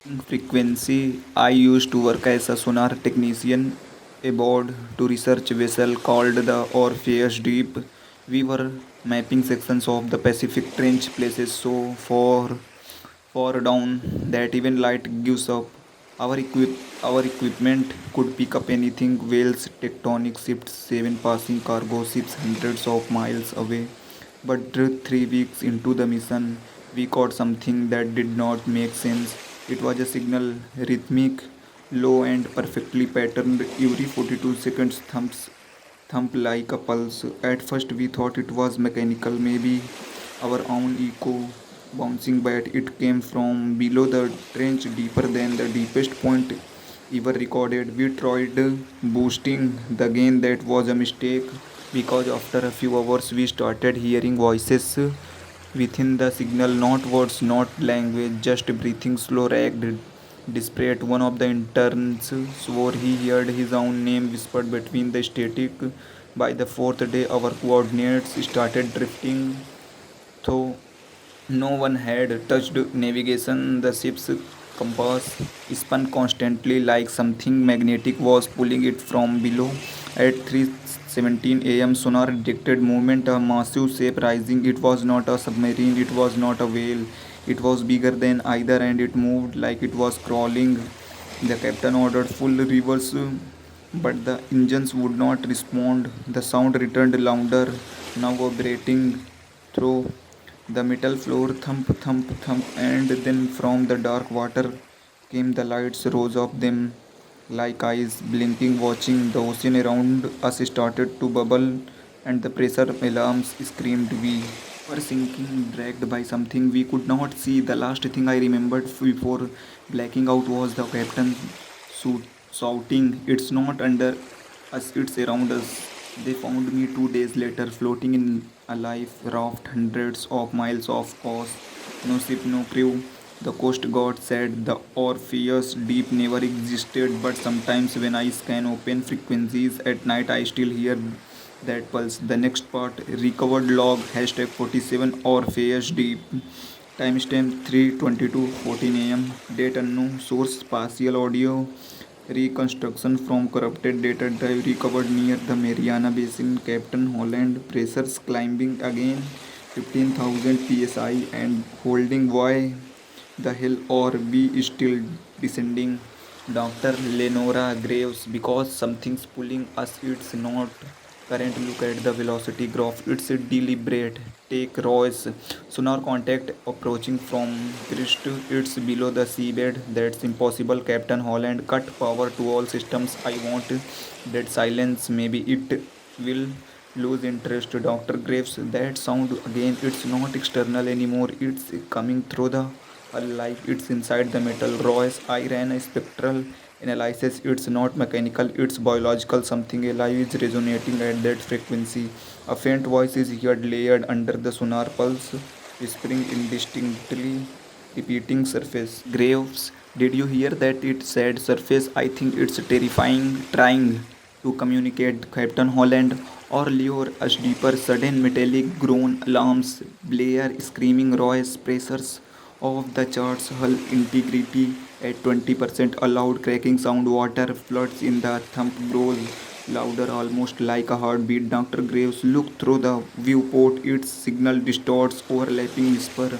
Frequency. I used to work as a sonar technician aboard to research vessel called the Orpheus Deep. We were mapping sections of the Pacific Trench places so far down that even light gives up. Our equipment could pick up anything whales, tectonic shifts, seven passing cargo ships hundreds of miles away. But 3 weeks into the mission, we caught something that did not make sense. It was a signal, rhythmic, low and perfectly patterned. Every 42 seconds thump like a pulse. At first we thought it was mechanical, maybe our own echo bouncing, but it came from below the trench, deeper than the deepest point ever recorded. We tried boosting the gain, that was a mistake because after a few hours we started hearing voices within the signal, not words, not language, just breathing, slow, ragged, desperate. One of the interns swore he heard his own name whispered between the static. By the fourth day, our coordinates started drifting, though no one had touched navigation. The ship's compass spun constantly like something magnetic was pulling it from below. At 3:17 a.m., sonar detected movement, a massive shape rising. It was not a submarine, it was not a whale. It was bigger than either, and it moved like it was crawling. The captain ordered full reverse, but the engines would not respond. The sound returned louder, now vibrating through the metal floor, thump, thump, thump, and then from the dark water came the lights, rows of them, like eyes blinking, watching. The ocean around us started to bubble, and the pressure alarms screamed. We were sinking, dragged by something we could not see. The last thing I remembered before blacking out was the captain shouting, "It's not under us, it's around us." They found me 2 days later, floating in a life raft hundreds of miles off course. No ship, no crew. The Coast Guard said the Orpheus Deep never existed, but sometimes when I scan open frequencies at night, I still hear that pulse. The next part, recovered log, hashtag 47 Orpheus Deep. Timestamp 3:22:14 am. Date unknown. Source spatial audio. Reconstruction from corrupted data drive recovered near the Mariana Basin. Captain Holland. Pressures climbing again. 15,000 psi and holding. Why the hell are we still descending? Dr. Lenora Graves, because something's pulling us, it's not current. Look at the velocity graph, it's deliberate. Take Royce, sonar contact approaching from Christ, it's below the seabed. That's impossible. Captain Holland, cut power to all systems. I want that silence. Maybe it will lose interest. Dr. Graves, that sound again, it's not external anymore, it's coming through the like it's inside the metal. Royce, I ran a spectral analysis. It's not mechanical, it's biological. Something alive is resonating at that frequency. A faint voice is heard layered under the sonar pulse, whispering indistinctly, repeating surface. Graves, did you hear that? It said surface. I think it's terrifying, trying to communicate. Captain Holland, or lure us deeper. Sudden metallic groan, alarms, blare, screaming. Royce, pressures of the charts, hull integrity at 20%, a loud cracking sound, water floods in the thump grows louder, almost like a heartbeat. Dr. Graves looked through the viewport, its signal distorts, overlapping whisper.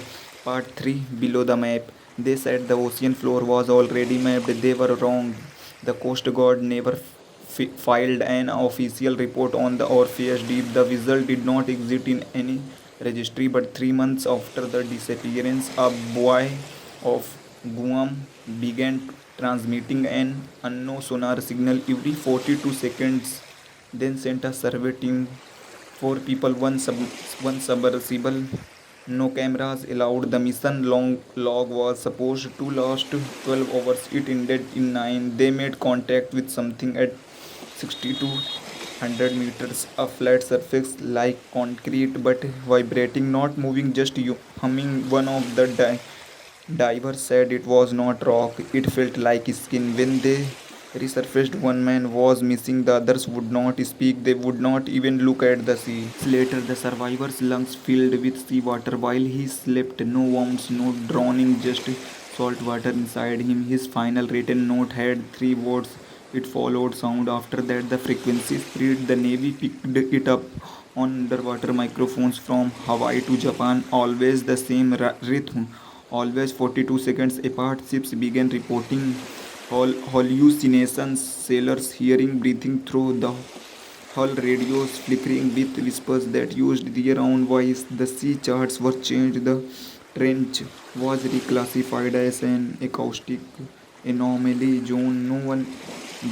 Part 3, below the map. They said the ocean floor was already mapped. They were wrong. The Coast Guard never filed an official report on the Orpheus Deep. The vessel did not exist in any registry, but 3 months after the disappearance, a buoy of Guam began transmitting an unknown sonar signal every 42 seconds, then sent a survey team, 4 people, one submersible, no cameras allowed. The mission long log was supposed to last 12 hours. It ended in 9. They made contact with something at 6,200 meters, a flat surface like concrete but vibrating, not moving, just humming. One of the divers said it was not rock, it felt like skin. When they resurfaced, one man was missing, the others would not speak, they would not even look at the sea. Later, the survivor's lungs filled with seawater while he slept. No wounds, no drowning, just salt water inside him. His final written note had three words. It followed sound. After that, the frequency spread. The Navy picked it up on underwater microphones from Hawaii to Japan. Always the same rhythm. Always 42 seconds apart. Ships began reporting hallucinations. Sailors hearing breathing through the hull, radios flickering with whispers that used their own voice. The sea charts were changed. The trench was reclassified as an acoustic anomaly zone. No one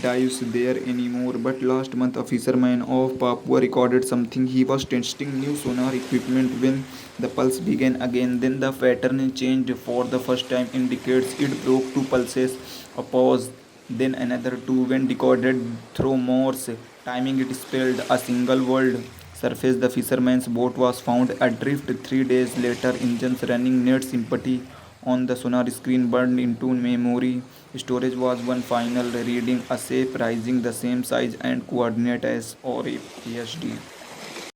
dives there anymore. But last month, a fisherman of Papua recorded something. He was testing new sonar equipment when the pulse began again. Then the pattern changed for the first time in decades. It broke two pulses, a pause, then another two. When decoded through Morse timing, it spelled a single word. Surface. The fisherman's boat was found adrift 3 days later. Engines running. Net sympathy on the sonar screen burned into memory. Storage was one final reading. A shape rising the same size and coordinate as or a PhD.